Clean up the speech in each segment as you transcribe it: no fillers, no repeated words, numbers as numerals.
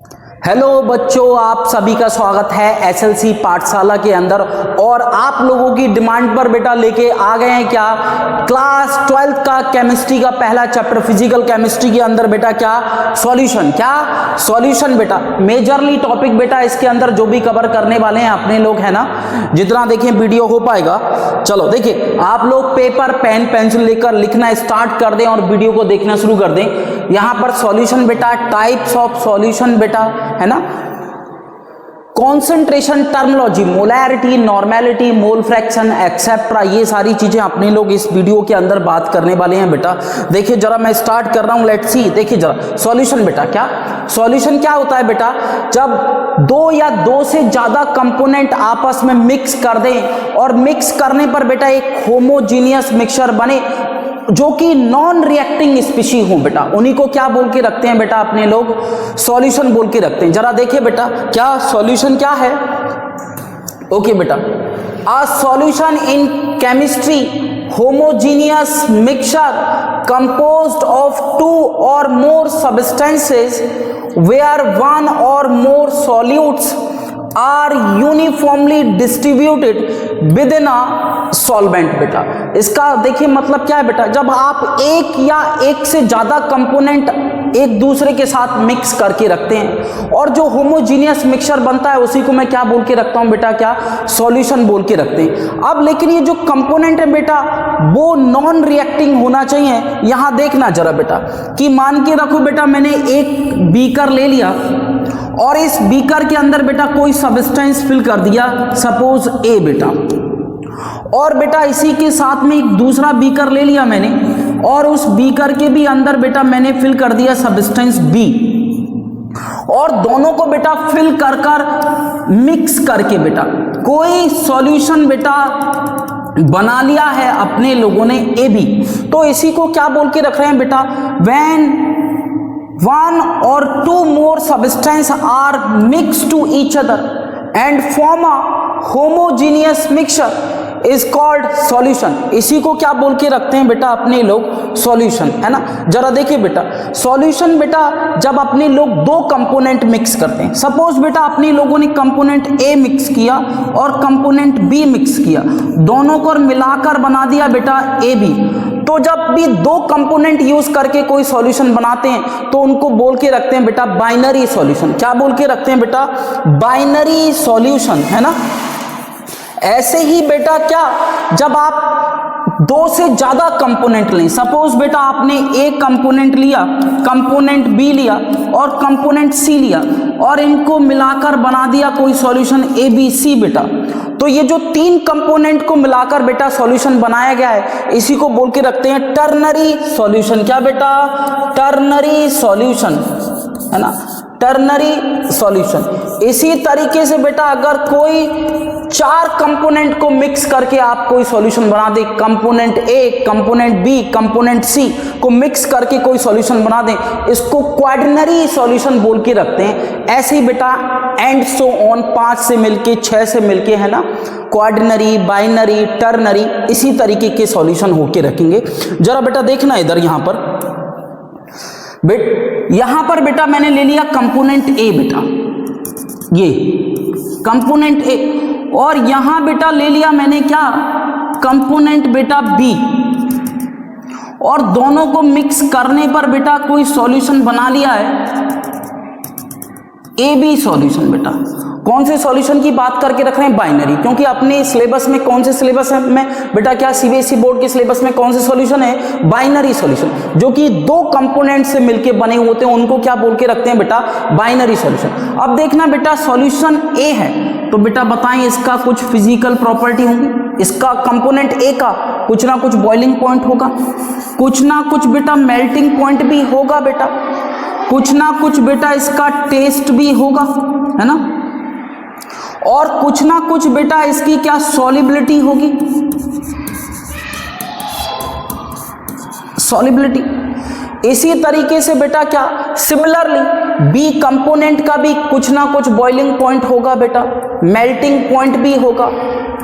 Hello बच्चों, आप सभी का स्वागत है एसएलसी पाठशाला के अंदर। और आप लोगों की डिमांड पर बेटा लेके आ गए हैं क्या, क्लास 12th का केमिस्ट्री का पहला चैप्टर फिजिकल केमिस्ट्री के अंदर बेटा क्या सॉल्यूशन, क्या सॉल्यूशन बेटा मेजरली टॉपिक बेटा इसके अंदर जो भी कवर करने वाले हैं अपने लोग है ना, जितना देखें वीडियो हो पाएगा। चलो देखिए, आप लोग पेपर पेन पेंसिल लेकर लिखना स्टार्ट कर दें और वीडियो को देखना शुरू कर दें। यहां पर सॉल्यूशन बेटा, टाइप्स ऑफ सॉल्यूशन बेटा है ना, concentration, terminology, molarity, normality, mole fraction etcetera, ये सारी चीजें अपने लोग इस वीडियो के अंदर बात करने वाले हैं बेटा। देखिए जरा मैं स्टार्ट कर रहा हूं, लेट्स सी। देखिए जरा सॉल्यूशन बेटा, क्या सॉल्यूशन क्या होता है बेटा, जब दो या दो से ज्यादा कंपोनेंट आपस में मिक्स कर दें और मिक्स करने पर बेटा एक होमोजीनियस मिक्सचर बने जो कि नॉन रिएक्टिंग स्पीशी हो बेटा, उन्हीं को क्या बोल के रखते हैं बेटा अपने लोग, सॉल्यूशन बोल के रखते हैं। जरा देखिए बेटा क्या सॉल्यूशन क्या है। ओके बेटा, a solution in chemistry homogeneous mixture composed of two or more substances where one or more solutes are uniformly distributed within a solvent बेटा। इसका देखिए मतलब क्या है बेटा, जब आप एक या एक से ज्यादा कंपोनेंट एक दूसरे के साथ मिक्स करके रखते हैं और जो होमोजीनियस मिक्सचर बनता है उसी को मैं क्या बोल के रखता हूं बेटा, क्या सॉल्यूशन बोल के रखते हैं। अब लेकिन ये जो कंपोनेंट है बेटा वो नॉन रिएक्टिंग होना चाहिए। यहां देखना जरा बेटा कि मान के रखो बेटा मैंने एक बीकर ले लिया और इस बीकर के अंदर बेटा कोई सब्सटेंस फिल कर दिया, सपोज ए बेटा, और बेटा इसी के साथ में एक दूसरा बीकर ले लिया मैंने और उस बीकर के भी अंदर बेटा मैंने फिल कर दिया सब्सटेंस बी, और दोनों को बेटा फिल कर कर मिक्स करके बेटा कोई सॉल्यूशन बेटा बना लिया है अपने लोगों ने ए बी। तो इसी को क्या बोल के रख रहे हैं बेटा, when one or two more substances are mixed to each other and form a homogeneous mixture is called solution। इसी को क्या बोल के रखते हैं बेटा अपने लोग, सॉल्यूशन, है ना। जरा देखिए बेटा सॉल्यूशन बेटा जब अपने लोग दो कंपोनेंट मिक्स करते हैं, सपोज बेटा अपने लोगों ने कंपोनेंट ए मिक्स किया और कंपोनेंट बी मिक्स किया, दोनों को मिलाकर बना दिया बेटा ए बी। तो जब भी दो कंपोनेंट यूज करके कोई सॉल्यूशन बनाते हैं तो उनको बोल के रखते हैं बेटा बाइनरी सॉल्यूशन। क्या बोल के रखते हैं बेटा, बाइनरी सॉल्यूशन, है ना। ऐसे ही बेटा क्या, जब आप दो से ज्यादा कंपोनेंट लें, सपोज बेटा आपने एक कंपोनेंट लिया, कंपोनेंट बी लिया और कंपोनेंट सी लिया और इनको मिलाकर बना दिया कोई सॉल्यूशन ए बी सी बेटा, तो ये जो तीन कंपोनेंट को मिलाकर बेटा सॉल्यूशन बनाया गया है इसी को बोल के रखते हैं टर्नरी सॉल्यूशन। क्या बेटा, टर्नरी सॉल्यूशन, है ना, टर्नरी सॉल्यूशन। इसी तरीके से बेटा अगर कोई चार कंपोनेंट को मिक्स करके आप कोई सॉल्यूशन बना दे, component A, component B, component C को मिक्स करके कोई सॉल्यूशन बना दें, इसको क्वाड्रिनरी सॉल्यूशन बोल के रखते हैं। ऐसे ही बेटा एंड सो ऑन, 5 से मिलके 6 से मिलके, है ना, क्वाड्रिनरी, बाइनरी, टर्नरी, इसी तरीके के सॉल्यूशन होके रखेंगे। जरा बेटा देखना इधर, यहां पर यहां पर बेटा मैंने ले लिया कंपोनेंट ए बेटा, ये कंपोनेंट ए, और यहां बेटा ले लिया मैंने क्या, कंपोनेंट बेटा बी, और दोनों को मिक्स करने पर बेटा कोई सॉल्यूशन बना लिया है ए बी सॉल्यूशन बेटा। कौन से सॉल्यूशन की बात करके रख रहे हैं, बाइनरी, क्योंकि अपने सिलेबस में कौन से सिलेबस है में बेटा, क्या सीबीएसई बोर्ड के सिलेबस में कौन से सॉल्यूशन है, बाइनरी सॉल्यूशन, जो कि दो कंपोनेंट से मिलके बने होते हैं उनको क्या बोल के रखते हैं बेटा, बाइनरी सॉल्यूशन। अब देखना बेटा सॉल्यूशन ए है तो बेटा बताएं इसका कुछ फिजिकल प्रॉपर्टी होंगी, इसका कंपोनेंट ए का कुछ ना कुछ बॉइलिंग पॉइंट होगा, कुछ ना कुछ बेटा मेल्टिंग पॉइंट भी होगा बेटा, कुछ ना कुछ बेटा इसका टेस्ट भी होगा, है ना, और कुछ ना कुछ बेटा इसकी क्या सॉल्युबिलिटी होगी, सॉल्युबिलिटी। इसी तरीके से बेटा क्या सिमिलरली बी कंपोनेंट का भी कुछ ना कुछ बॉइलिंग पॉइंट होगा बेटा, मेल्टिंग पॉइंट भी होगा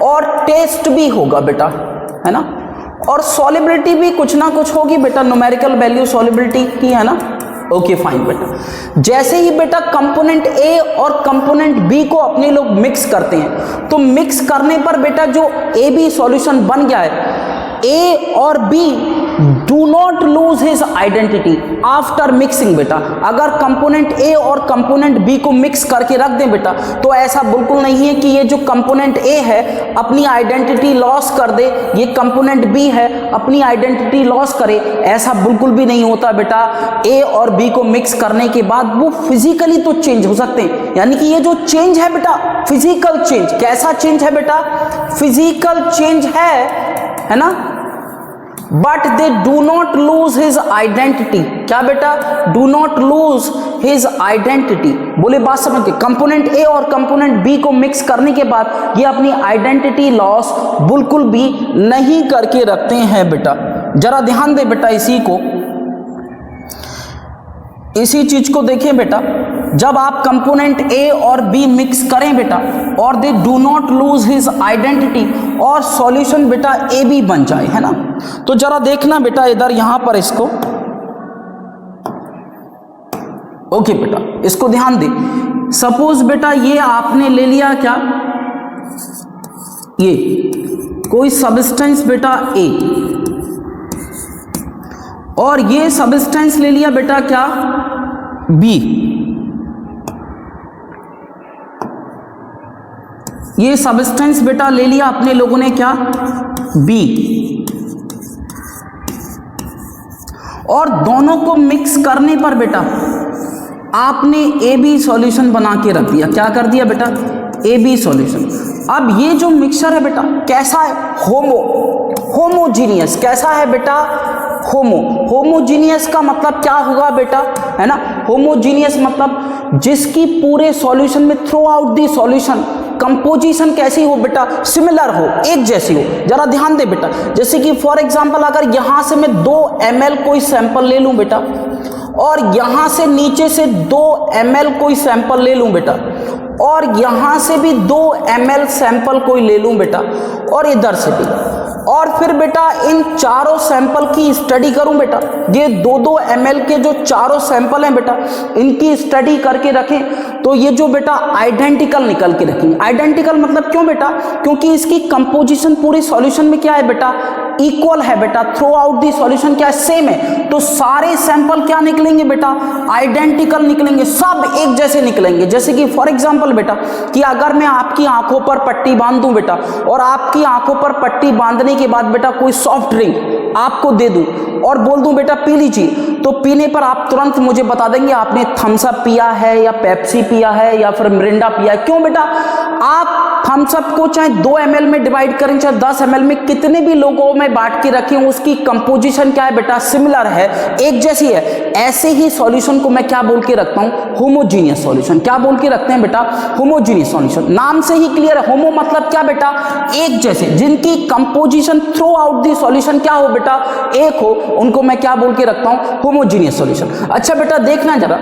और टेस्ट भी होगा बेटा, है ना, और सॉल्युबिलिटी भी कुछ ना कुछ होगी बेटा, न्यूमेरिकल वैल्यू सॉल्युबिलिटी की, है ना। ओके फाइन बेटा। जैसे ही बेटा कंपोनेंट ए और कंपोनेंट बी को अपने लोग मिक्स करते हैं, तो मिक्स करने पर बेटा जो ए बी सॉल्यूशन बन गया है, ए और B do not lose his identity after mixing बेटा। अगर कंपोनेंट ए और कंपोनेंट बी को मिक्स करके रख दें बेटा, तो ऐसा बिल्कुल नहीं है कि ये जो कंपोनेंट ए है अपनी आइडेंटिटी लॉस कर दे, ये कंपोनेंट बी है अपनी आइडेंटिटी लॉस करे, ऐसा बिल्कुल भी नहीं होता बेटा। ए और बी को मिक्स करने के बाद वो फिजिकली तो चेंज हो सकते हैं, यानी कि ये जो चेंज है बेटा फिजिकल चेंज, कैसा चेंज है बेटा, फिजिकल चेंज है ना, but they do not lose his identity. क्या बेटा, do not lose his identity. बोले बात समझ के, कंपोनेंट ए और कंपोनेंट बी को मिक्स करने के बाद ये अपनी आइडेंटिटी लॉस बिल्कुल भी नहीं करके रखते हैं बेटा। जरा ध्यान दे बेटा इसी चीज को देखें बेटा। जब आप कंपोनेंट ए और बी मिक्स करें बेटा और they do not lose his identity और सॉल्यूशन बेटा ए बी बन जाए, है ना। तो जरा देखना बेटा इधर यहां पर इसको, ओके बेटा इसको ध्यान दे। सपोज बेटा ये आपने ले लिया क्या, ये कोई सब्सटेंस बेटा ए, और ये सब्सटेंस ले लिया बेटा क्या, बी। ये सब्सटेंस बेटा ले लिया अपने लोगों ने क्या, बी, और दोनों को मिक्स करने पर बेटा आपने ए बी सॉल्यूशन बना के रख दिया। क्या कर दिया बेटा, ए बी सॉल्यूशन। अब ये जो मिक्सचर है बेटा कैसा है, होमोजीनियस। कैसा है बेटा, होमोजीनियस का मतलब क्या होगा बेटा, है ना। होमोजीनियस मतलब जिसकी पूरे सॉल्यूशन में through out the solution composition कैसी हो बेटा, सिमिलर हो, एक जैसी हो। जरा ध्यान दे बेटा, जैसे कि फॉर एग्जांपल अगर यहां से मैं 2 ml कोई सैंपल ले लूं बेटा, और यहां से नीचे से 2 ml कोई सैंपल ले लूं बेटा, और यहां से भी 2 ml सैंपल कोई ले लूं बेटा, और इधर से भी, और फिर बेटा इन चारों सैंपल की स्टडी करूं बेटा। ये 2-2 ml के जो चारों सैंपल हैं बेटा, इनकी स्टडी करके रखें तो ये जो बेटा आइडेंटिकल निकल के रखेंगे। आइडेंटिकल मतलब क्यों बेटा, क्योंकि इसकी कंपोजिशन पूरे सॉल्यूशन में क्या है बेटा, इक्वल है बेटा। थ्रू आउट दी सॉल्यूशन क्या है, सेम है। तो सारे सैंपल क्या निकलेंगे बेटा, आइडेंटिकल निकलेंगे, सब एक जैसे निकलेंगे। जैसे कि फॉर एग्जांपल बेटा कि अगर मैं आपकी आंखों पर पट्टी बांध दूं बेटा, और आपकी आंखों पर पट्टी बांधने के बाद बेटा कोई सॉफ्ट ड्रिंक आपको दे दूं और बोल दूं बेटा पी लीजिए, तो पीने पर आप तुरंत मुझे बता देंगे आपने थम्स अप पिया है या पेप्सी पिया है या फिर मिरिंडा पिया है। क्यों बेटा, आप थम्स अप को चाहे 2 ml में डिवाइड करें चाहे 10 ml में, कितने भी लोगों में बांट के रखें, उसकी कंपोजिशन क्या है बेटा, सिमिलर है, एक जैसी है। ऐसे ही सॉल्यूशन को मैं क्या बोल के रखता हूं, होमोजीनियस सॉल्यूशन। क्या बोल के रखते हैं बेटा, होमोजीनियस सॉल्यूशन। नाम से ही क्लियर है, होमो मतलब क्या बेटा, एक जैसे, जिनकी composition through out the solution क्या हो बेटा, एक हो, उनको मैं क्या बोल के रखता हूं, होमोजीनियस सॉल्यूशन। अच्छा बेटा देखना जरा,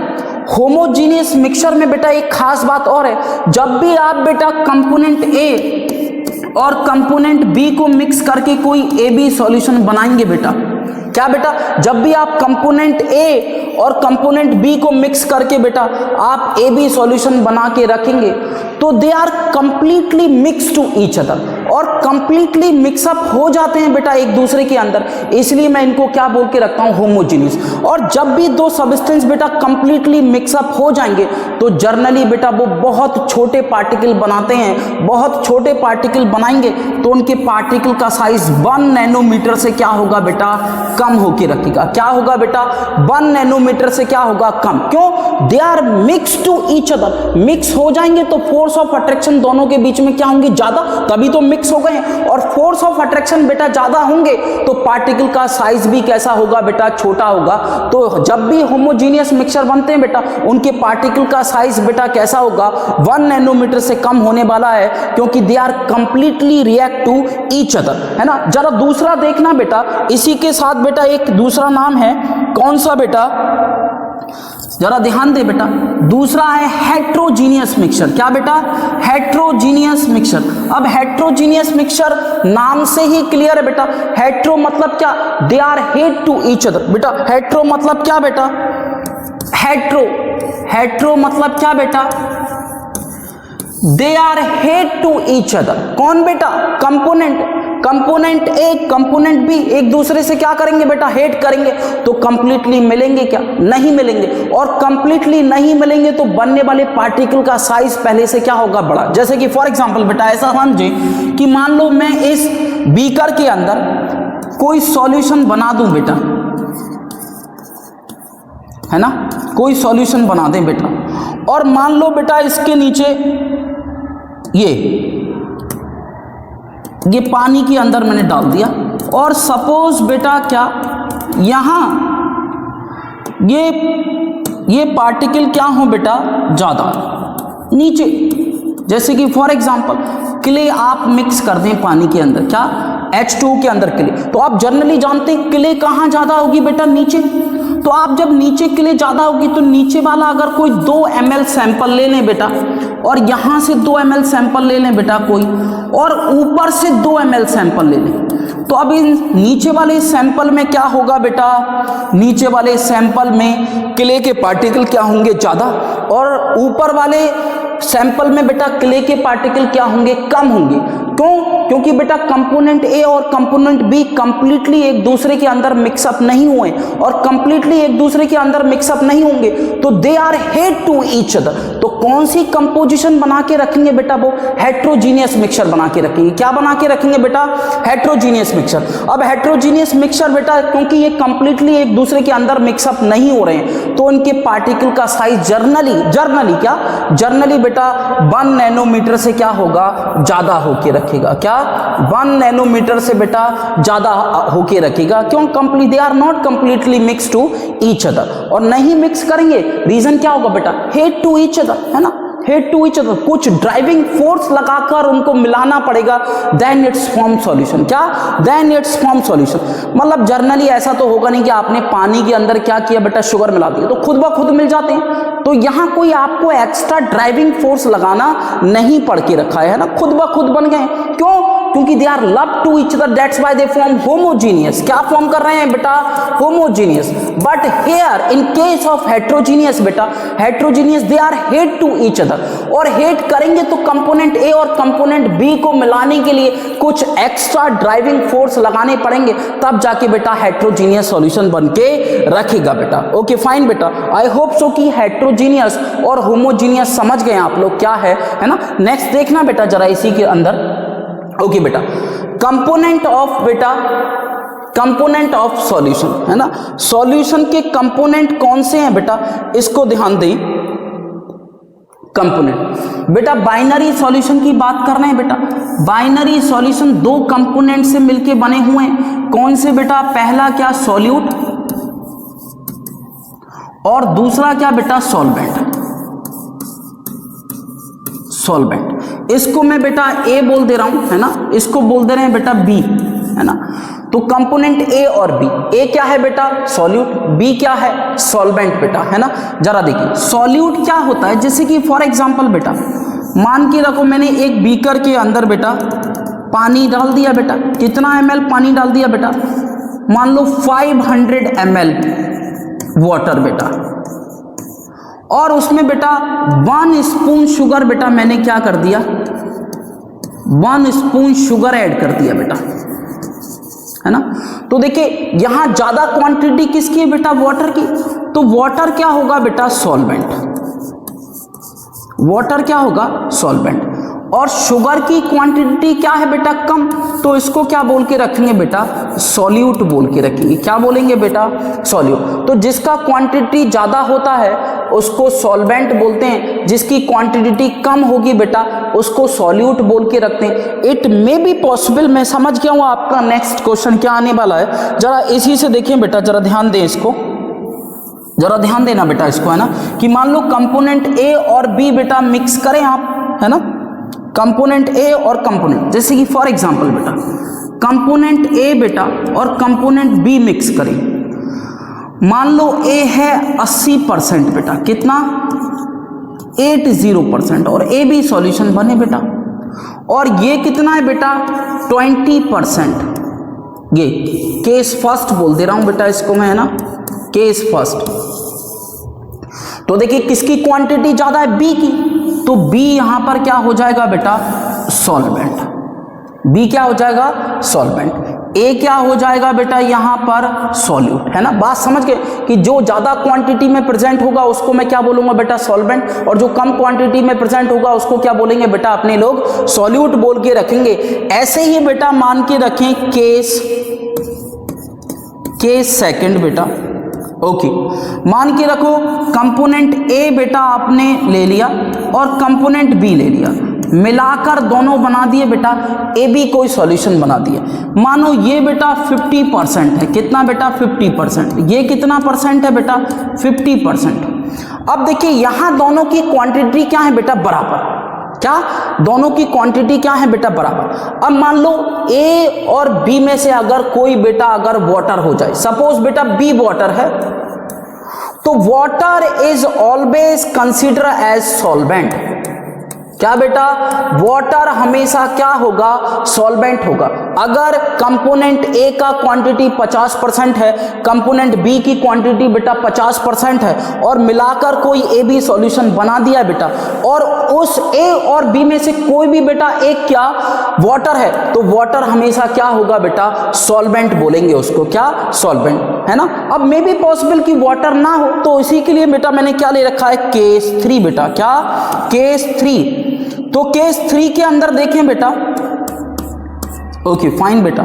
होमोजीनियस मिक्सचर में बेटा एक खास बात और है, जब भी आप बेटा कंपोनेंट ए और कंपोनेंट बी को मिक्स करके कोई ए बी सॉल्यूशन बनाएंगे बेटा, क्या बेटा, जब भी आप कंपोनेंट ए और कंपोनेंट बी को मिक्स करके बेटा आप ए बी सॉल्यूशन बना के रखेंगे, तो they are completely mix to each other, और कंप्लीटली मिक्सअप हो जाते हैं बेटा एक दूसरे के अंदर। इसलिए मैं इनको क्या बोल के रखता हूं, होमोजीनियस। और जब भी 2 सब्सटेंस बेटा कंप्लीटली मिक्सअप हो जाएंगे तो जर्नली बेटा वो बहुत छोटे पार्टिकल बनाते हैं। बहुत छोटे पार्टिकल बनाएंगे तो उनके पार्टिकल का साइज 1 नैनोमीटर से क्या होगा बेटा, कम होके रखेगा। क्या होगा बेटा, 1 नैनोमीटर से क्या होगा, कम। क्यों, they are mix to each other. Mix हो जाएंगे तो फोर्स ऑफ अट्रैक्शन दोनों के बीच में क्या होंगे, ज्यादा, तभी तो मिक्स हो गए। और फोर्स ऑफ अट्रैक्शन बेटा ज्यादा होंगे तो पार्टिकल का साइज भी कैसा होगा बेटा, छोटा होगा। तो जब भी होमोजीनियस मिक्सचर बनते हैं बेटा, उनके पार्टिकल का साइज बेटा कैसा होगा, 1 नैनोमीटर से कम होने वाला है, क्योंकि they are completely react to each other, है ना। जरा दूसरा देखना बेटा, इसी के साथ बेटा एक दूसरा नाम है, कौन सा बेटा, जरा ध्यान दे बेटा, दूसरा है हेट्रोजीनियस मिक्सचर। क्या बेटा, हेट्रोजीनियस मिक्सचर। अब हेट्रोजीनियस मिक्सचर नाम से ही क्लियर है बेटा, हेट्रो मतलब क्या, they are hate to each other. बेटा हेट्रो मतलब क्या बेटा, हेट्रो, हेट्रो मतलब क्या बेटा, they are hate to each other. कौन बेटा, component, component A component B एक दूसरे से क्या करेंगे बेटा, हेट करेंगे। तो कंप्लीटली मिलेंगे क्या, नहीं मिलेंगे। और कंप्लीटली नहीं मिलेंगे तो बनने वाले पार्टिकल का साइज पहले से क्या होगा, बड़ा। जैसे कि फॉर एग्जांपल बेटा ऐसा समझे कि मान लो मैं इस बीकर के अंदर कोई सॉल्यूशन बना दूं बेटा, है ना, कोई सॉल्यूशन बना दें बेटा, और मान लो बेटा इसके नीचे ये पानी के अंदर मैंने डाल दिया, और सपोज बेटा क्या यहां ये पार्टिकल क्या हो बेटा, ज्यादा नीचे। जैसे कि फॉर एग्जांपल क्ले आप मिक्स कर दें पानी के अंदर, क्या H2 के अंदर क्ले, तो आप जनरली जानते हैं क्ले कहां ज्यादा होगी बेटा, नीचे। तो आप जब नीचे क्ले ज्यादा होगी तो नीचे वाला अगर कोई 2 ml सैंपल ले लें बेटा, और यहां से 2 ml सैंपल ले लें बेटा कोई, और ऊपर से 2 ml सैंपल ले लें, तो अब इन नीचे वाले सैंपल में क्या होगा बेटा, नीचे वाले सैंपल में क्ले के पार्टिकल क्या होंगे, ज्यादा, और ऊपर वाले सैंपल में बेटा क्ले के पार्टिकल क्या होंगे, कम होंगे। क्यों, क्योंकि बेटा कंपोनेंट ए और कंपोनेंट बी कंप्लीटली एक दूसरे के अंदर मिक्सअप नहीं हुए, और कंप्लीटली एक दूसरे के अंदर मिक्सअप नहीं होंगे तो they are hate to each other. तो कौन सी कंपोजिशन बना के रखेंगे बेटा, वो हेट्रोजीनियस मिक्सचर बना के रखेंगे। क्या बना के रखेंगे बेटा, हेट्रोजीनियस मिक्सचर। अब हेट्रोजीनियस मिक्सचर बेटा क्योंकि ये कंप्लीटली एक दूसरे के अंदर मिक्सअप नहीं हो रहे हैं तो इनके पार्टिकल का साइज जर्नली बेटा 1 नैनोमीटर से क्या होगा, ज्यादा होके रखेगा। क्या 1 नैनोमीटर से बेटा ज्यादा होके रखेगा। क्यों, complete they are not completely mix to each other. और नहीं मिक्स करेंगे, रीजन क्या होगा बेटा, हेट टू ईच अदर, है ना, हेट टू ईच अदर, कुछ ड्राइविंग फोर्स लगाकर उनको मिलाना पड़ेगा, देन इट्स फॉर्म सॉल्यूशन। क्या, देन इट्स फॉर्म सॉल्यूशन। मतलब जर्नली ऐसा तो होगा नहीं कि आपने पानी के अंदर क्या किया बेटा, शुगर मिला दिया तो खुद ब खुद मिल जाते हैं। तो यहां कोई आपको एक्स्ट्रा ड्राइविंग फोर्स लगाना नहीं पड़ के रखा है ना, खुद ब खुद बन गए। क्यों, क्योंकि they are love to each other, that's why they form homogeneous. क्या फॉर्म कर रहे हैं बेटा, homogeneous. But here in case of heterogeneous बेटा, heterogeneous they are hate to each other, और हेट करेंगे तो कंपोनेंट ए और कंपोनेंट बी को मिलाने के लिए कुछ एक्स्ट्रा ड्राइविंग फोर्स लगाने पड़ेंगे, तब जाके बेटा हेट्रोजीनियस सॉल्यूशन बन के रखेगा बेटा। ओके फाइन बेटा, आई होप सो कि हेट्रोजीनियस और होमोजीनियस समझ गए आप लोग क्या है ना। नेक्स्ट देखना बेटा जरा इसी के अंदर। ओके बेटा, कंपोनेंट ऑफ बेटा, कंपोनेंट ऑफ सॉल्यूशन, है ना, सॉल्यूशन के कंपोनेंट कौन से हैं बेटा, इसको ध्यान दें। कंपोनेंट बेटा, बाइनरी सॉल्यूशन की बात कर रहे हैं बेटा। बाइनरी सॉल्यूशन 2 कंपोनेंट से मिलके बने हुए हैं। कौन से बेटा, पहला क्या, सॉल्यूट, और दूसरा क्या बेटा, सॉल्वेंट। सॉल्वेंट, इसको मैं बेटा ए बोल दे रहा हूं, है ना, इसको बोल दे रहे हैं बेटा बी, है ना। तो कंपोनेंट ए और बी, ए क्या है बेटा, सॉल्यूट, बी क्या है, सॉल्वेंट बेटा, है ना। जरा देखिए सॉल्यूट क्या होता है, जैसे कि फॉर एग्जांपल बेटा मान के रखो मैंने एक बीकर के अंदर बेटा पानी डाल दिया बेटा, कितना ml पानी डाल दिया बेटा, मान लो 500 ml वाटर बेटा, और उसमें बेटा 1 स्पून शुगर बेटा मैंने क्या कर दिया, 1 स्पून शुगर ऐड कर दिया बेटा, है ना। तो देखिए यहां ज्यादा क्वांटिटी किसकी है बेटा, वाटर की। तो वाटर क्या होगा बेटा, सॉल्वेंट। वाटर क्या होगा, सॉल्वेंट। और शुगर की क्वांटिटी क्या है बेटा, कम, तो इसको क्या बोल के रखेंगे बेटा, सॉल्यूट बोल के रखेंगे। क्या बोलेंगे बेटा, सॉल्यूट। तो जिसका क्वांटिटी ज्यादा होता है उसको सॉल्वेंट बोलते हैं, जिसकी क्वांटिटी कम होगी बेटा उसको सॉल्यूट बोल के रखते हैं। इट मे बी पॉसिबल, मैं समझ गया हूं आपका नेक्स्ट क्वेश्चन क्या आने वाला है, जरा इसी से देखें बेटा, जरा ध्यान दें इसको, जरा ध्यान देना बेटा इसको, है ना, कि मान लो कंपोनेंट ए और बी बेटा मिक्स करें आप, है ना, कंपोनेंट ए और कंपोनेंट, जैसे कि फॉर एग्जांपल बेटा कंपोनेंट ए बेटा और कंपोनेंट बी मिक्स करें। मान लो ए है 80% बेटा, कितना, 80%, और ए बी सॉल्यूशन बने बेटा, और ये कितना है बेटा, 20%। ये केस फर्स्ट बोल दे रहा हूं बेटा इसको मैं, है ना, केस फर्स्ट। तो देखिए किसकी क्वांटिटी ज्यादा है, बी की, तो बी यहां पर क्या हो जाएगा बेटा, सॉल्वेंट। बी क्या हो जाएगा, सॉल्वेंट। ए क्या हो जाएगा बेटा यहां पर, सॉल्यूट, है ना। बात समझ गए कि जो ज्यादा क्वांटिटी में प्रेजेंट होगा उसको मैं क्या बोलूंगा बेटा, सॉल्वेंट, और जो कम क्वांटिटी में प्रेजेंट होगा उसको क्या बोलेंगे बेटा, अपने लोग सॉल्यूट बोल के रखेंगे। ऐसे ही बेटा मान के रखें केस सेकंड बेटा, ओके। मान के रखो कंपोनेंट ए बेटा आपने ले लिया और कंपोनेंट बी ले लिया, मिलाकर दोनों बना दिए बेटा, ए बी कोई सॉल्यूशन बना दिया। मानो ये बेटा 50% है, कितना बेटा, 50%। ये कितना परसेंट है बेटा, 50%। अब देखिए यहां दोनों की क्वांटिटी क्या है बेटा, बराबर। क्या, दोनों की क्वांटिटी क्या है बेटा, बराबर। अब मान लो ए और बी में से अगर कोई बेटा अगर वाटर हो जाए, सपोज बेटा बी वाटर है, तो water is always consider as solvent. क्या बेटा, वाटर हमेशा क्या होगा, सॉल्वेंट होगा। अगर कंपोनेंट ए का क्वांटिटी 50% है, कंपोनेंट बी की क्वांटिटी बेटा 50% है, और मिलाकर कोई ए बी सॉल्यूशन बना दिया बेटा, और उस ए और बी में से कोई भी बेटा एक क्या, वाटर है, तो वाटर हमेशा क्या होगा बेटा, सॉल्वेंट बोलेंगे उसको, क्या, सॉल्वेंट, है ना। अब मे बी पॉसिबल कि वाटर ना हो, तो इसी के लिए बेटा मैंने क्या ले रखा है, केस 3 बेटा। क्या, केस 3। तो केस 3 के अंदर देखें बेटा, ओके फाइन बेटा,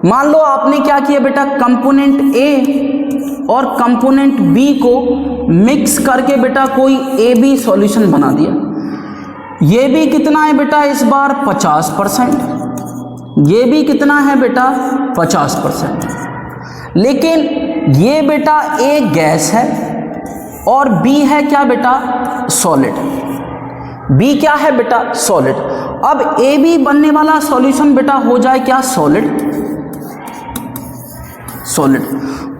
मान लो आपने क्या किया बेटा, कंपोनेंट ए और कंपोनेंट बी को मिक्स करके बेटा कोई ए बी सॉल्यूशन बना दिया। ये भी कितना है बेटा इस बार, 50%। ये भी कितना है बेटा, 50%। लेकिन ये बेटा ए गैस है और बी है क्या बेटा, सॉलिड। बी क्या है बेटा, सॉलिड। अब ए बी बनने वाला सॉल्यूशन बेटा हो जाए क्या, सॉलिड। सॉलिड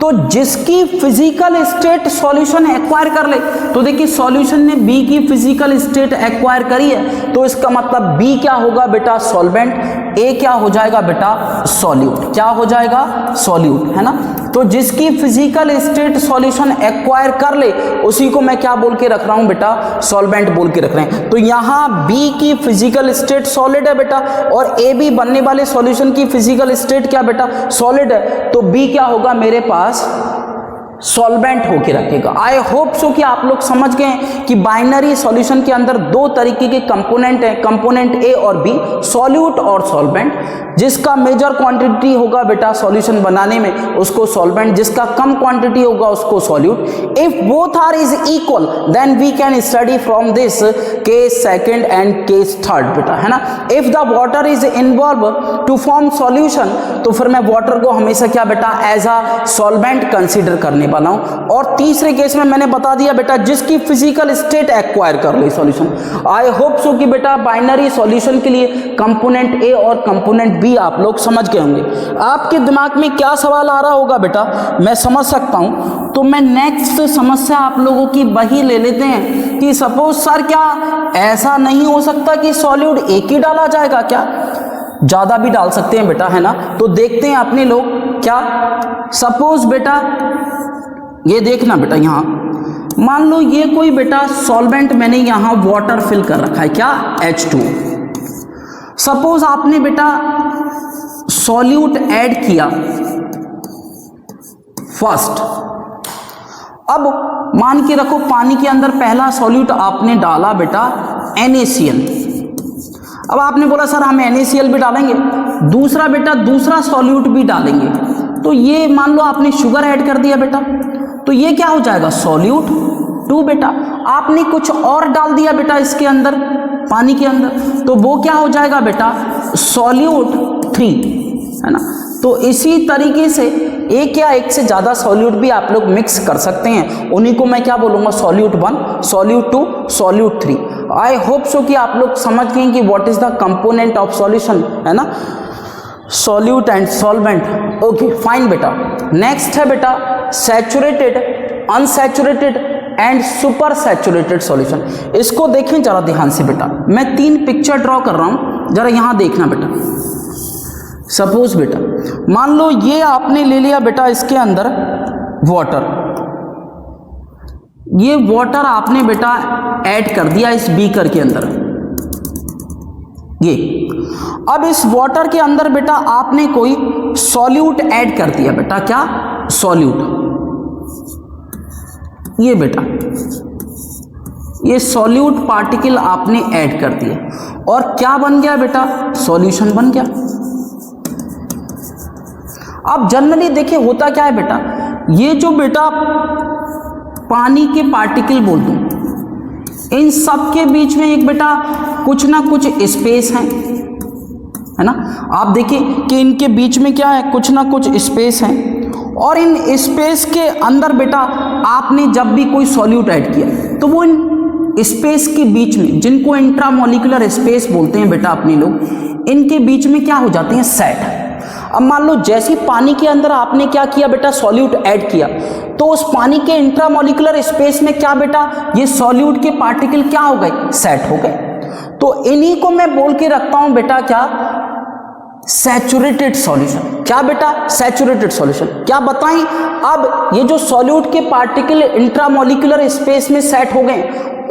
तो जिसकी फिजिकल स्टेट सॉल्यूशन एक्वायर कर ले, तो देखिए सॉल्यूशन ने बी की फिजिकल स्टेट एक्वायर करी है, तो इसका मतलब बी क्या होगा बेटा, सॉल्वेंट, ए क्या हो जाएगा बेटा, सॉल्यूट। क्या हो जाएगा, सॉल्यूट, है ना। तो जिसकी फिजिकल स्टेट सॉल्यूशन एक्वायर कर ले उसी को मैं क्या बोल के रख रहा हूं बेटा, सॉल्वेंट बोल के रख रहे हैं। तो यहां बी की फिजिकल स्टेट सॉलिड है बेटा, और ए बी बनने वाले सॉल्यूशन की फिजिकल स्टेट क्या बेटा, सॉलिड है, तो बी क्या होगा मेरे पास, सॉल्वेंट होके रखेगा। आई होप सो कि आप लोग समझ गए कि बाइनरी सॉल्यूशन के अंदर दो तरीके के कंपोनेंट हैं, कंपोनेंट ए और बी, सॉल्यूट और सॉल्वेंट। जिसका मेजर क्वांटिटी होगा बेटा सॉल्यूशन बनाने में उसको सॉल्वेंट, जिसका कम क्वांटिटी होगा उसको solute. If both are is equal then we can study from this case second and case third बेटा, है ना। If the water is involve to form solution, तो फिर मैं वाटर को हमेशा क्या बेटा, एज अ सॉल्वेंट कंसिडर करने वाला हूं। और तीसरे केस में मैंने बता दिया बेटा जिसकी फिजिकल स्टेट एक्वायर कर ले सॉल्यूशन। आई होप सो कि बेटा बाइनरी सॉल्यूशन के लिए कंपोनेंट ए और कंपोनेंट बी आप लोग समझ गए होंगे। आपके दिमाग में क्या सवाल आ रहा होगा बेटा, मैं समझ सकता हूं। तो मैं नेक्स्ट समस्या आप लोगों की वही ले लेते हैं कि सपोज सर क्या ऐसा नहीं हो सकता कि सॉल्यूट एक ही डाला जाएगा, क्या ज्यादा भी डाल सकते हैं बेटा, है ना। तो देखते हैं अपने लोग क्या, सपोज बेटा ये देखना बेटा, यहां मान लो ये कोई बेटा सॉल्वेंट मैंने यहां वाटर फिल कर रखा है, क्या, H2। सपोज आपने बेटा सॉल्यूट ऐड किया फर्स्ट, अब मान के रखो पानी के अंदर पहला सॉल्यूट आपने डाला बेटा NaCl। अब आपने बोला सर हम NaCl भी डालेंगे, दूसरा बेटा दूसरा सॉल्यूट भी डालेंगे, तो ये मान लो आपने शुगर ऐड कर दिया बेटा, तो ये क्या हो जाएगा, सॉल्यूट 2 बेटा। आपने कुछ और डाल दिया बेटा इसके अंदर, पानी के अंदर, तो वो क्या हो जाएगा बेटा, सॉल्यूट 3, है ना। तो इसी तरीके से एक या एक से ज्यादा सॉल्यूट भी आप लोग मिक्स कर सकते हैं, उन्हीं को मैं क्या बोलूंगा, solute 1, solute 2, solute 3। I hope so कि आप लोग समझ गए कि what is the component of solution, है ना, solute and solvent. Okay fine बेटा। नेक्स्ट है बेटा saturated, unsaturated and super saturated solution. इसको देखें जरा ध्यान से बेटा, मैं 3 पिक्चर ड्रॉ कर रहा हूं, जरा यहां देखना बेटा। सपोज बेटा मान लो ये आपने ले लिया बेटा इसके अंदर वाटर, ये वाटर आपने बेटा ऐड कर दिया इस बीकर के अंदर, ये अब इस वाटर के अंदर बेटा आपने कोई सॉल्यूट ऐड कर दिया बेटा, क्या सॉल्यूट, ये बेटा ये सॉल्यूट पार्टिकल आपने ऐड कर दिए और क्या बन गया बेटा, सॉल्यूशन बन गया। अब जनरली देखिए होता क्या है बेटा, ये जो बेटा पानी के पार्टिकल बोल दूं, इन सब के बीच में एक बेटा कुछ ना कुछ स्पेस है ना। आप देखिए कि इनके बीच में क्या है, कुछ ना कुछ स्पेस है और इन स्पेस के अंदर बेटा आपने जब भी कोई सॉल्यूट ऐड किया तो वो इन स्पेस के बीच में, जिनको इंट्रामोलिकुलर स्पेस बोलते हैं बेटा अपने लोग, इनके बीच में क्या हो जाते हैं, सेट। अब मान लो जैसे पानी के अंदर आपने क्या किया बेटा, सॉल्यूट ऐड किया, तो उस पानी के इंट्रामोलिकुलर स्पेस में क्या बेटा, ये सॉल्यूट के पार्टिकल क्या हो गए, सेट हो गए। तो इन्हीं को मैं बोल के रखता हूं बेटा क्या, सैचुरेटेड सॉल्यूशन। क्या बेटा, सैचुरेटेड सॉल्यूशन। क्या बताएं, अब ये जो सॉल्यूट के पार्टिकल इंट्रामोलिकुलर स्पेस में सेट हो गए,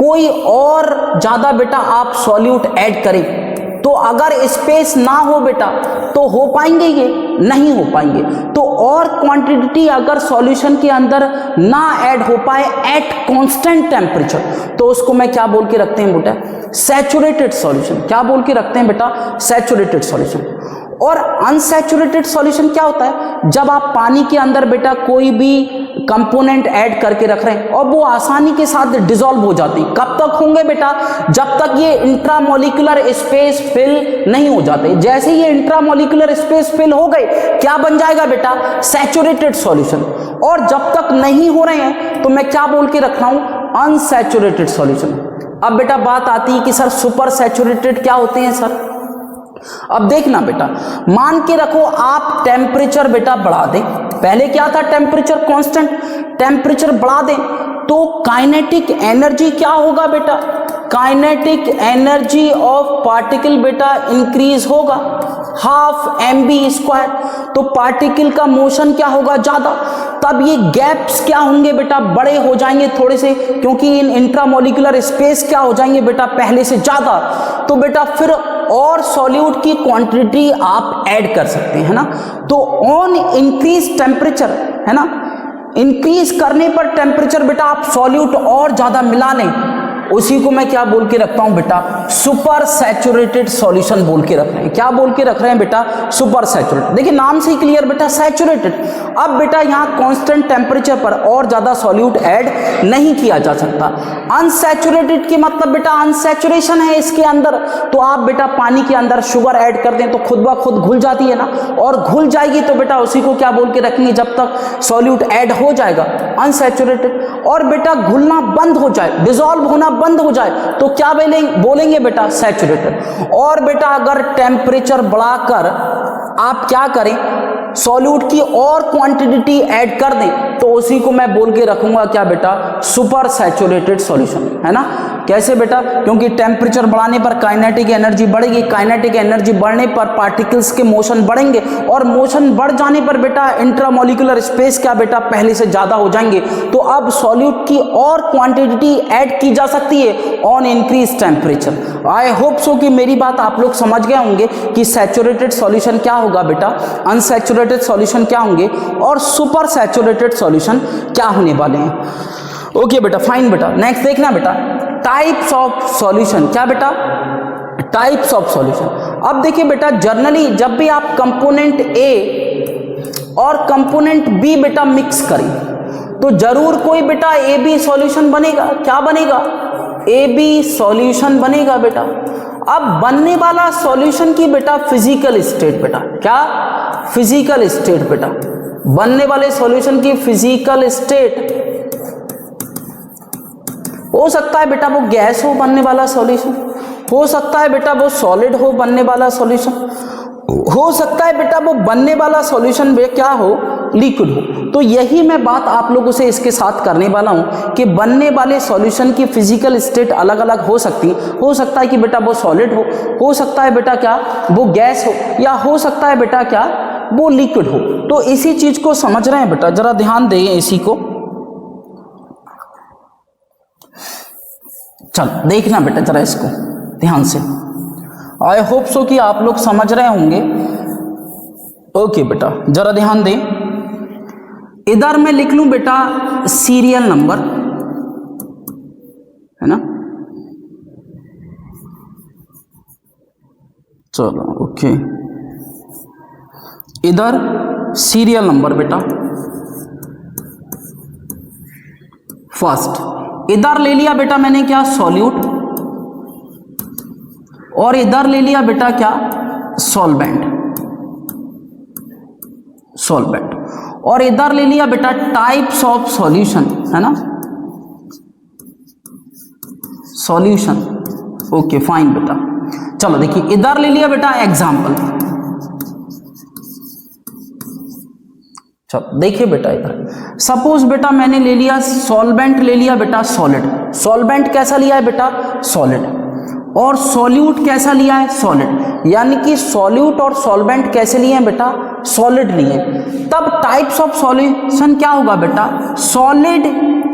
कोई और ज्यादा बेटा आप सॉल्यूट ऐड करें तो अगर स्पेस ना हो बेटा तो हो पाएंगे, ये नहीं हो पाएंगे। तो और क्वांटिटी अगर सॉल्यूशन के अंदर ना ऐड हो पाए एट कांस्टेंट टेम्परेचर, तो उसको मैं क्या बोल के रखते हैं बेटा, सैचुरेटेड सॉल्यूशन। क्या बोल के रखते हैं बेटा, सैचुरेटेड सॉल्यूशन। और अनसैचुरेटेड सॉल्यूशन क्या होता है, जब आप पानी के अंदर बेटा कोई भी कंपोनेंट ऐड करके रख रहे हैं और वो आसानी के साथ डिसॉल्व हो जाते हैं। कब तक होंगे बेटा, जब तक ये इंट्रामोलिकुलर स्पेस फिल नहीं हो जाते। जैसे ये इंट्रामोलिकुलर स्पेस फिल हो गए, क्या बन जाएगा बेटा, सैचुरेटेड सॉल्यूशन। और जब तक नहीं हो रहे हैं तो मैं क्या बोल के रख रहा हूं, अनसैचुरेटेड सॉल्यूशन। अब बेटा बात आती है कि सर सुपर सैचुरेटेड क्या होते हैं सर। अब देखना बेटा, मान के रखो आप टेम्परेचर बेटा बढ़ा दें, पहले क्या था टेम्परेचर कांस्टेंट, टेम्परेचर बढ़ा दें तो काइनेटिक एनर्जी क्या होगा बेटा, काइनेटिक एनर्जी ऑफ पार्टिकल बेटा इंक्रीज होगा, हाफ mv²। तो पार्टिकल का मोशन क्या होगा, ज्यादा। तब ये गैप्स क्या होंगे बेटा, बड़े हो जाएंगे थोड़े से, क्योंकि इन इंट्रामोलिकुलर स्पेस क्या हो जाएंगे बेटा, पहले से ज्यादा। तो बेटा फिर और सॉल्यूट की क्वांटिटी आप ऐड कर सकते हैं ना। तो ऑन इंक्रीज टेम्परेचर है ना, इंक्रीज करने पर टेम्परेचर बेटा आप सॉल्यूट और ज्यादा मिला लें, उसी को मैं क्या बोल के रखता हूं बेटा, सुपर सैचुरेटेड सॉल्यूशन बोल के रख रहे हैं। क्या बोल के रख रहे हैं बेटा, सुपर सैचुरेटेड। देखिए नाम से ही क्लियर बेटा, सैचुरेटेड। अब बेटा यहां कांस्टेंट टेम्परेचर पर और ज्यादा सॉल्यूट ऐड नहीं किया जा सकता। अनसैचुरेटेड के मतलब बेटा अनसैचुरेशन है इसके अंदर, तो आप बेटा पानी के अंदर शुगर ऐड कर दें तो खुद ब खुद घुल जाती है ना, और घुल जाएगी तो बेटा उसी को क्या बोल के रखेंगे, जब तक सॉल्यूट ऐड हो जाएगा अनसैचुरेटेड। और बेटा घुलना बंद हो जाए, डिसॉल्व होना बंद हो जाए तो क्या बोलेंगे बेटा, सैचुरेटेड। और बेटा अगर टेम्परेचर बढ़ाकर आप क्या करें, सॉल्यूट की और क्वांटिटी ऐड कर दें तो उसी को मैं बोल के रखूंगा क्या बेटा, सुपर सैचुरेटेड सॉल्यूशन, है ना। कैसे बेटा, क्योंकि टेम्परेचर बढ़ाने पर काइनेटिक एनर्जी बढ़ेगी, काइनेटिक एनर्जी बढ़ने पर पार्टिकल्स के मोशन बढ़ेंगे, और मोशन बढ़ जाने पर बेटा इंट्रामोलिकुलर स्पेस क्या बेटा पहले से ज्यादा हो जाएंगे। तो अब सॉल्यूट की और क्वांटिटी ऐड की जा सकती है on increase temperature. I hope so कि मेरी बात आप लोग समझ गए होंगे कि सैचुरेटेड सॉल्यूशन क्या होगा बेटा, अनसैचुरेटेड सॉल्यूशन क्या होंगे, और सुपर सैचुरेटेड सॉल्यूशन क्या होने वाले हैं। ओके बेटा, फाइन बेटा। नेक्स्ट देखना बेटा, टाइप्स ऑफ सॉल्यूशन। क्या बेटा, टाइप्स ऑफ सॉल्यूशन। अब देखिए बेटा, जनरली जब भी आप कंपोनेंट ए और कंपोनेंट बी बेटा मिक्स करें तो जरूर कोई बेटा ए बी सॉल्यूशन बनेगा। क्या बनेगा, ए बी सॉल्यूशन बनेगा बेटा। अब बनने वाला सॉल्यूशन की बेटा फिजिकल स्टेट बेटा, क्या, फिजिकल स्टेट बेटा, बनने वाले सॉल्यूशन की फिजिकल स्टेट हो सकता है बेटा वो गैस हो बनने वाला सॉल्यूशन, हो सकता है बेटा वो सॉलिड हो बनने वाला सॉल्यूशन, हो सकता है बेटा वो बनने वाला सॉल्यूशन में क्या हो, लिक्विड हो। तो यही मैं बात आप लोगों से इसके साथ करने वाला हूं कि बनने वाले सॉल्यूशन की फिजिकल स्टेट अलग अलग हो सकती, हो सकता है कि बेटा वो सॉलिड हो सकता है बेटा क्या वो गैस हो, या हो सकता है बेटा क्या वो लिक्विड हो। तो इसी चीज को समझ रहे हैं बेटा, जरा ध्यान दें इसी को। चल देखना बेटा जरा इसको ध्यान से, आई होप सो कि आप लोग समझ रहे होंगे। ओके बेटा जरा ध्यान दें, इधर मैं लिख लूं बेटा सीरियल नंबर, है ना। चलो ओके, इधर सीरियल नंबर बेटा फर्स्ट, इधर ले लिया बेटा मैंने क्या सॉल्यूट, और इधर ले लिया बेटा क्या सॉल्वेंट, सॉल्वेंट, और इधर ले लिया बेटा टाइप्स ऑफ सॉल्यूशन, है ना, सॉल्यूशन। ओके फाइन बेटा, चलो देखिए इधर ले लिया बेटा एग्जाम्पल। चलो देखिए बेटा इधर सपोज बेटा मैंने ले लिया सॉल्वेंट, ले लिया बेटा सॉलिड, सॉल्वेंट कैसा लिया है बेटा सॉलिड, और सॉल्यूट कैसा लिया है सॉलिड, यानी कि सॉल्यूट और सॉल्वेंट कैसे लिए हैं बेटा सॉलिड लिए। तब टाइप्स ऑफ सॉल्यूशन क्या होगा बेटा सॉलिड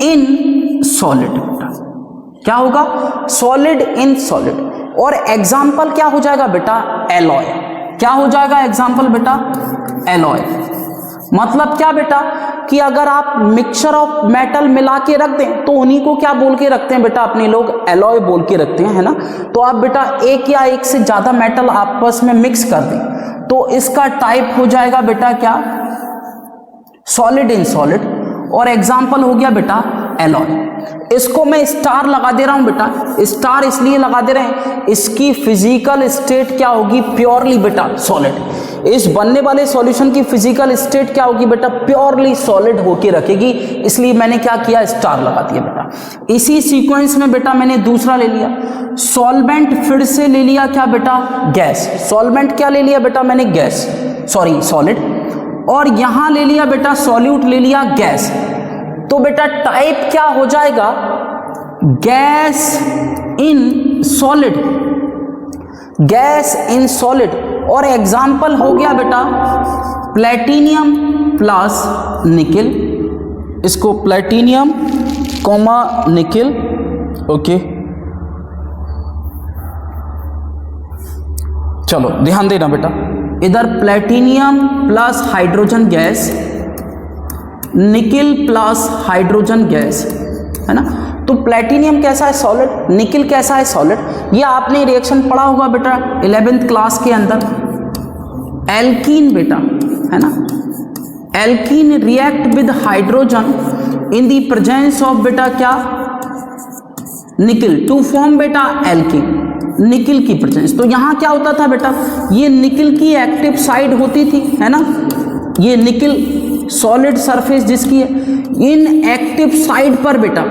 इन सॉलिड, बेटा क्या होगा सॉलिड इन सॉलिड, और एग्जाम्पल क्या हो जाएगा बेटा एलॉय, क्या हो जाएगा एग्जाम्पल बेटा एलॉय। मतलब क्या बेटा कि अगर आप मिक्सचर ऑफ मेटल मिला के रख दें तो उन्हीं को क्या बोल के रखते हैं बेटा अपने लोग एलॉय बोल के रखते हैं, है ना। तो आप बेटा एक या एक से ज्यादा मेटल आपस में मिक्स कर दें तो इसका टाइप हो जाएगा बेटा क्या सॉलिड इन सॉलिड, और एग्जाम्पल हो गया बेटा एलॉय। इसको मैं स्टार लगा दे रहा हूं बेटा, स्टार इसलिए लगा दे रहे हैं इसकी फिजिकल स्टेट क्या होगी प्योरली बेटा सॉलिड, इस बनने वाले सॉल्यूशन की फिजिकल स्टेट क्या होगी बेटा प्योरली सॉलिड होके रखेगी, इसलिए मैंने क्या किया स्टार लगा दिया बेटा। इसी सीक्वेंस में बेटा मैंने दूसरा ले लिया सॉल्वेंट, फिर से ले लिया क्या बेटा गैस, सॉल्वेंट क्या ले लिया बेटा मैंने गैस सॉरी सॉलिड, और यहां ले लिया बेटा सॉल्यूट ले लिया गैस, तो बेटा टाइप क्या हो जाएगा gas in solid, gas in solid, और एग्जाम्पल हो गया बेटा प्लेटिनियम प्लस निकिल, इसको प्लेटिनियम कोमा निकिल। ओके चलो ध्यान देना बेटा, इधर platinum plus hydrogen gas, nickel plus hydrogen gas, है ना। तो प्लेटिनियम कैसा है सॉलिड, निकिल कैसा है सॉलिड, ये आपने रिएक्शन पढ़ा होगा बेटा 11th क्लास के अंदर, एल्कीन बेटा, है ना। Alkene react with hydrogen in the presence of बेटा क्या निकिल टू फॉर्म बेटा एल्कीन, निकिल की प्रेजेंस। तो यहां क्या होता था बेटा ये निकिल की एक्टिव साइड होती थी, है ना, ये निकिल सॉलिड सरफेस जिसकी है, इन एक्टिव साइड पर बेटा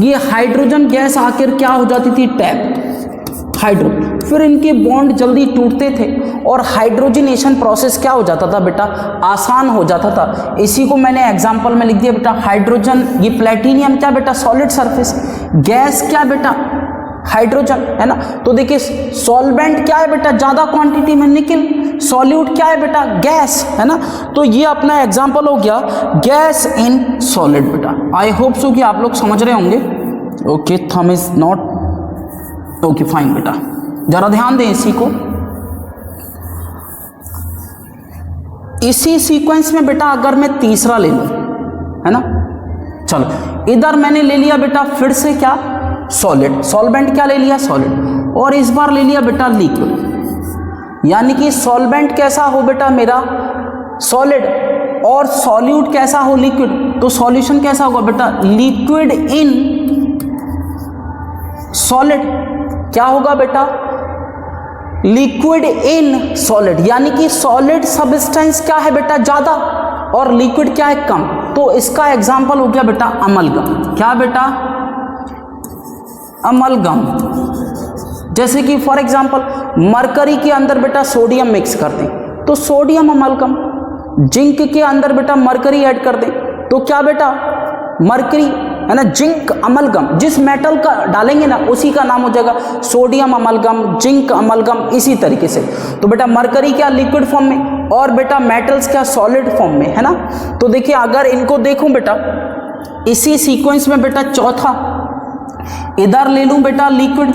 ये हाइड्रोजन गैस आकर क्या हो जाती थी टैप हाइड्रो, फिर इनके बॉन्ड जल्दी टूटते थे और हाइड्रोजनेशन प्रोसेस क्या हो जाता था बेटा आसान हो जाता था। इसी को मैंने एग्जांपल में लिख दिया बेटा हाइड्रोजन, ये प्लेटिनियम क्या बेटा सॉलिड सरफेस, गैस क्या बेटा हाइड्रोजन, है ना। तो देखिए सॉल्वेंट क्या है बेटा ज्यादा क्वांटिटी में निकिल, सॉल्यूट क्या है बेटा गैस, है ना। तो ये अपना एग्जांपल हो गया गैस इन सॉलिड बेटा। आई होप सो कि आप लोग समझ रहे होंगे। ओके थम इज नॉट ओके फाइन बेटा, जरा ध्यान दें इसी को। इसी सीक्वेंस में बेटा अगर मैं तीसरा ले लूं, है ना, चलो इधर मैंने ले लिया बेटा फिर से क्या सॉलिड, सॉल्वेंट क्या ले लिया सॉलिड, और इस बार ले लिया बेटा लिक्विड, यानी कि सॉल्वेंट कैसा हो बेटा मेरा सॉलिड और सॉल्यूट कैसा हो लिक्विड, तो सॉल्यूशन कैसा होगा बेटा लिक्विड इन सॉलिड, क्या होगा बेटा लिक्विड इन सॉलिड, यानी कि सॉलिड सब्सटेंस क्या है बेटा ज्यादा और लिक्विड क्या है कम। तो इसका एग्जांपल हो गया बेटा अमलगम, क्या बेटा अमलगम। जैसे कि फॉर एग्जांपल मरकरी के अंदर बेटा सोडियम मिक्स कर दें तो सोडियम अमलगम, जिंक के अंदर बेटा मरकरी ऐड कर दें तो क्या बेटा मरकरी, है ना, जिंक अमलगम, जिस मेटल का डालेंगे ना उसी का नाम हो जाएगा सोडियम अमलगम, जिंक अमलगम, इसी तरीके से। तो बेटा मरकरी क्या लिक्विड फॉर्म में और बेटा मेटल्स क्या सॉलिड फॉर्म में, है ना। तो देखिए अगर इनको देखूं बेटा इसी सीक्वेंस में बेटा चौथा इधर ले लूं बेटा लिक्विड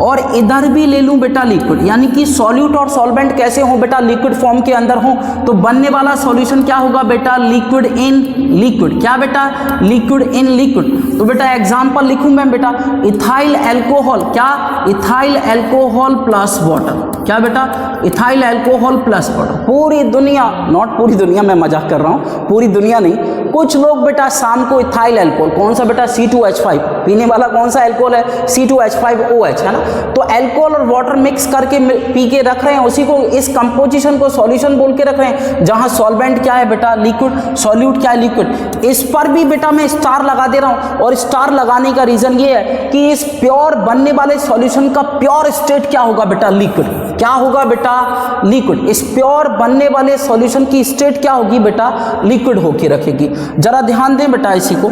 और इधर भी ले लूं बेटा लिक्विड, यानी कि सॉल्यूट और सॉल्वेंट कैसे हो बेटा, लिक्विड फॉर्म के अंदर हो, तो बनने वाला सॉल्यूशन क्या होगा बेटा, लिक्विड इन लिक्विड। क्या बेटा, लिक्विड इन लिक्विड। तो बेटा एग्जांपल लिखूं मैं बेटा, इथाइल अल्कोहल, क्या, इथाइल अल्कोहल प्लस वाटर। क्या बेटा, इथाइल अल्कोहल प्लस वाटर। पूरी दुनिया, नॉट पूरी दुनिया, मैं मजाक कर रहा हूं, पूरी दुनिया नहीं, कुछ लोग बेटा शाम को इथाइल अल्कोहल, कौन सा बेटा, C2H5, पीने वाला कौन सा अल्कोहल है, C2H5OH, है ना। तो अल्कोहल और वाटर मिक्स करके पी के रख रहे हैं, उसी को, इस कंपोजिशन को सॉल्यूशन बोल के रख रहे हैं, जहां सॉल्वेंट क्या है बेटा, लिक्विड, सॉल्यूट क्या है, लिक्विड। इस पर भी बेटा मैं स्टार लगा दे रहा हूं, और स्टार लगाने का रीजन ये है कि इस प्योर बनने वाले सॉल्यूशन का प्योर स्टेट क्या होगा बेटा, लिक्विड। क्या होगा बेटा, लिक्विड। इस प्योर बनने वाले सॉल्यूशन की स्टेट क्या होगी बेटा, लिक्विड होके रखेगी। जरा ध्यान दें बेटा इसी को।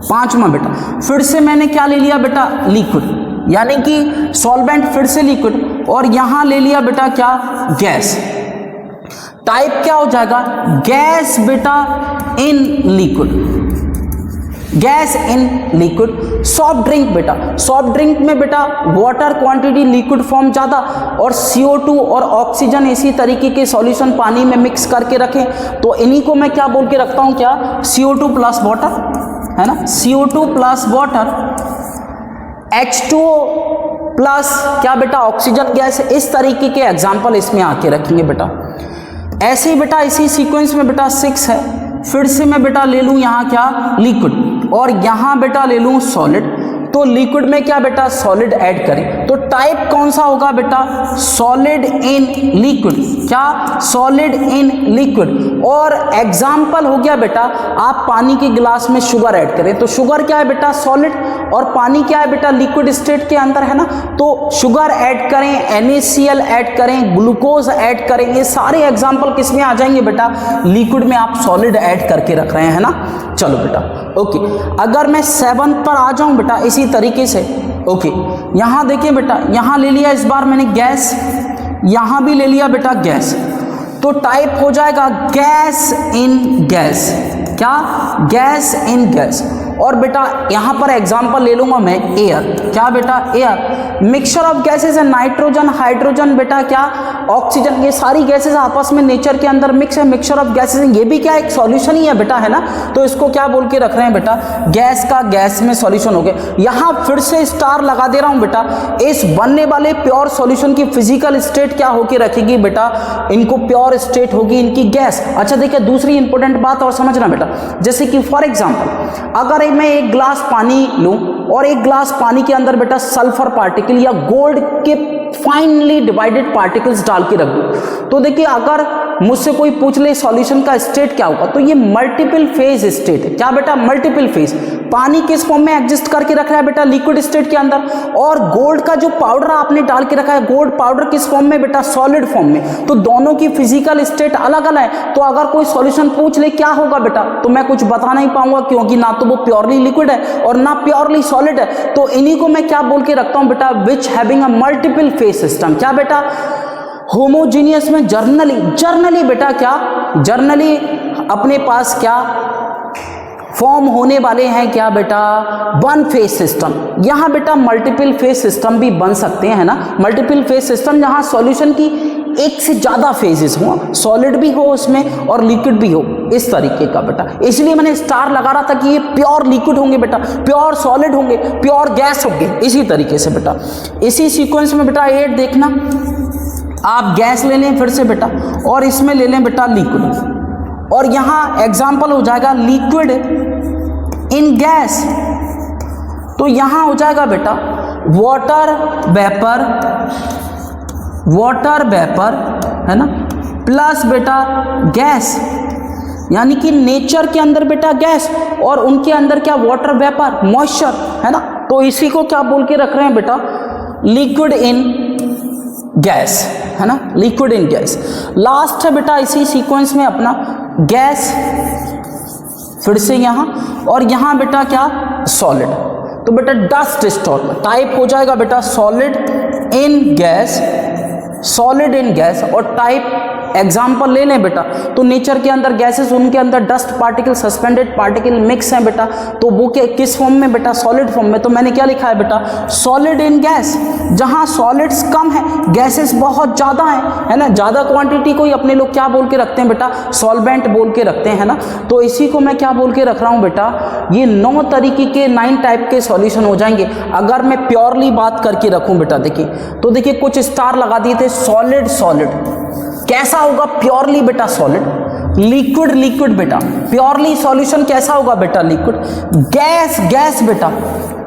पांचवा बेटा, फिर से मैंने क्या ले लिया बेटा, लिक्विड, यानी कि सॉल्वेंट फिर से लिक्विड, और यहां ले लिया बेटा क्या, गैस। टाइप क्या हो जाएगा, गैस बेटा in liquid, gas in liquid. Soft drink बेटा, सॉफ्ट ड्रिंक में बेटा वाटर क्वांटिटी लिक्विड फॉर्म ज़्यादा, और CO2 और ऑक्सीजन इसी तरीके के सॉल्यूशन पानी में मिक्स करके रखें, तो इन्हीं को मैं क्या बोल के रखता हूं, क्या, CO2 प्लस वाटर, है ना, CO2 plus water, H2O plus क्या बेटा, ऑक्सीजन गैस। इस तरीके के एग्जाम्पल इसमें आके रखेंगे बेटा। ऐसे ही बेटा इसी सीक्वेंस में बेटा 6 है, फिर से मैं बेटा ले लूं यहाँ क्या, लिक्विड, और यहाँ बेटा ले लूं सॉलिड। तो लिक्विड में क्या बेटा, सॉलिड ऐड करें, तो टाइप कौन सा होगा बेटा, सॉलिड इन लिक्विड। क्या, सॉलिड इन लिक्विड। और एग्जाम्पल हो गया बेटा, आप पानी के गिलास में शुगर ऐड करें, तो शुगर क्या है बेटा, सॉलिड, और पानी क्या है बेटा, लिक्विड स्टेट के अंदर, है ना। तो शुगर ऐड करें, NaCl ऐड करें, ग्लूकोज ऐड करें, ये सारे एग्जाम्पल किस में आ जाएंगे बेटा, लिक्विड में आप सॉलिड ऐड करके रख रहे हैं, है ना। चलो बेटा ओके, अगर मैं 7 पर आ जाऊं बेटा इसी तरीके से, ओके, यहां देखिए बेटा, यहां ले लिया इस बार मैंने गैस, यहां भी ले लिया बेटा गैस, तो टाइप हो जाएगा गैस इन गैस। क्या, गैस इन गैस। और बेटा यहां पर एग्जांपल ले लूंगा मैं एयर। क्या बेटा, एयर, मिक्सचर ऑफ गैसेस है, नाइट्रोजन, हाइड्रोजन बेटा क्या, ऑक्सीजन, ये सारी गैसेस आपस में नेचर के अंदर मिक्स है, मिक्सचर ऑफ गैसेस है, ये भी क्या एक सॉल्यूशन ही है बेटा, है ना। तो इसको क्या बोल के रख रहे हैं बेटा, गैस का गैस में सॉल्यूशन हो गया। यहां फिर से स्टार लगा दे रहा हूं बेटा, इस बनने वाले प्योर सॉल्यूशन की फिजिकल स्टेट क्या होके रखेगी बेटा, इनको प्योर स्टेट होगी इनकी गैस। अच्छा देखिए दूसरी इंपॉर्टेंट बात और समझना बेटा, जैसे कि फॉर एग्जांपल अगर मैं एक ग्लास पानी लूं और एक ग्लास पानी के अंदर बेटा सल्फर पार्टिकल या गोल्ड के फाइनली डिवाइडेड पार्टिकल्स डाल के रख दूं, तो देखिए अगर मुझसे कोई पूछ ले सॉल्यूशन का स्टेट क्या होगा, तो ये मल्टीपल फेज स्टेट है। क्या बेटा, मल्टीपल फेज। पानी किस फॉर्म में एग्जिस्ट करके रखा है बेटा, लिक्विड स्टेट के अंदर, और गोल्ड का जो पाउडर आपने डाल के रखा है, गोल्ड पाउडर किस फॉर्म में बेटा, सॉलिड फॉर्म में। तो दोनों की फिजिकल स्टेट अलग अलग है। तो अगर कोई सॉल्यूशन पूछ ले क्या होगा बेटा, तो मैं कुछ बता नहीं पाऊंगा, क्योंकि ना तो वो प्योरली लिक्विड है और ना प्योरली सॉलिड है। तो इन्हीं को मैं क्या बोल के रखता हूं बेटा, which having a multiple phase system. क्या बेटा, होमोजीनियस में जर्नली बेटा क्या, जर्नली अपने पास क्या फॉर्म होने वाले हैं, क्या बेटा, वन फेज सिस्टम। यहां बेटा मल्टीपल फेज सिस्टम भी बन सकते हैं, ना। मल्टीपल फेज सिस्टम जहां सॉल्यूशन की एक से ज्यादा फेजेस हो, सॉलिड भी हो उसमें और लिक्विड भी हो, इस तरीके का बेटा। इसलिए मैंने स्टार लगा रहा था कि ये प्योर लिक्विड होंगे बेटा, प्योर सॉलिड होंगे, प्योर गैस होंगे, इसी तरीके से बेटा। इसी सीक्वेंस में बेटा 8 देखना, आप गैस ले लें फिर से बेटा, और इसमें ले लें बेटा लिक्विड, और यहां एग्जाम्पल हो जाएगा लिक्विड इन गैस। तो यहां हो जाएगा बेटा वाटर वेपर, है ना, प्लस बेटा गैस, यानी कि नेचर के अंदर बेटा गैस और उनके अंदर क्या, वाटर वेपर, मॉइस्चर, है ना। तो इसी को क्या बोल के रख रहे हैं बेटा, लिक्विड इन गैस, है ना, लिक्विड इन गैस। लास्ट है बेटा इसी सीक्वेंस में अपना गैस, फिर से यहां, और यहां बेटा क्या, सॉलिड। तो बेटा डस्ट स्टॉर्म टाइप हो जाएगा बेटा solid in gas, solid in gas, और टाइप एग्जाम्पल ले लें बेटा, तो नेचर के अंदर गैसेस, उनके अंदर dust particle, suspended particle mix हैं बेटा, तो वो किस फॉर्म में बेटा, सॉलिड फॉर्म में। तो मैंने क्या लिखा है बेटा, सॉलिड इन गैस, जहां सॉलिड्स कम है, गैसेस बहुत ज्यादा है ना, ज्यादा क्वांटिटी को ही अपने लोग क्या बोल के रखते हैं बेटा, सॉल्वेंट बोल के रखते हैं, है ना। तो इसी को मैं क्या बोल के रख रहा हूं बेटा, ये 9 तरीके के 9 टाइप के सॉल्यूशन हो जाएंगे अगर मैं प्योरली बात करके रखूं बेटा। देखिए, तो देखिए कुछ स्टार लगा दिए थे, सॉलिड सॉलिड कैसा होगा प्योरली बेटा, सॉलिड। लिक्विड लिक्विड बेटा, प्योरली सॉल्यूशन कैसा होगा बेटा, लिक्विड। गैस गैस बेटा,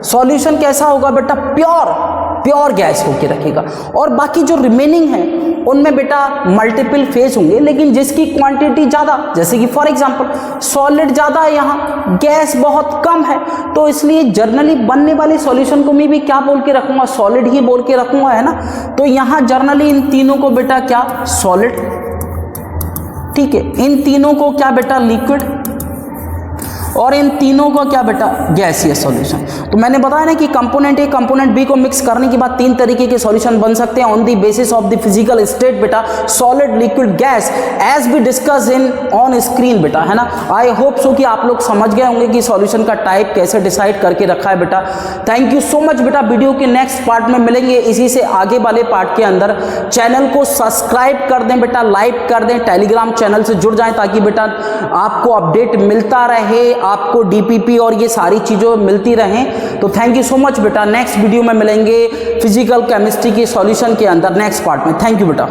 सॉल्यूशन कैसा होगा बेटा, प्योर प्योर गैस होके रखेगा। और बाकी जो रिमेनिंग है उनमें बेटा मल्टीपल फेज होंगे, लेकिन जिसकी क्वांटिटी ज़्यादा, जैसे कि फॉर एग्जांपल सॉलिड ज़्यादा है, यहाँ गैस बहुत कम है, तो इसलिए जर्नली बनने वाले सॉल्यूशन को मैं भी क्या बोल के रखूँगा, सॉलिड ही बोल के रखूँगा, है ना। तो यहाँ जर्नली इन तीनों को बेटा क्या, सॉलिड, ठीक है, इन तीनों को क्या बेटा, लिक्विड, और इन तीनों का क्या बेटा, गैसियस सॉल्यूशन। तो मैंने बताया ना कि कंपोनेंट ए कंपोनेंट बी को मिक्स करने के बाद 3 तरीके के सॉल्यूशन बन सकते हैं on the basis of the physical state बेटा, solid, liquid, gas, as be discuss in on screen बेटा, है ना। आई होप सो कि आप लोग समझ गए होंगे कि सॉल्यूशन का टाइप कैसे डिसाइड करके रखा है बेटा। थैंक यू सो मच बेटा। वीडियो के नेक्स्ट पार्ट में मिलेंगे, इसी से आगे वाले पार्ट के अंदर चैनल को सब्सक्राइब कर दें बेटा, लाइक कर दें, टेलीग्राम चैनल से जुड़ जाएं ताकि बेटा आपको अपडेट मिलता रहे, आपको डीपीपी और ये सारी चीज़ें मिलती रहें। तो थैंक यू सो मच बेटा। नेक्स्ट वीडियो में मिलेंगे फिजिकल केमिस्ट्री के सॉल्यूशन के अंदर नेक्स्ट पार्ट में। थैंक यू बेटा।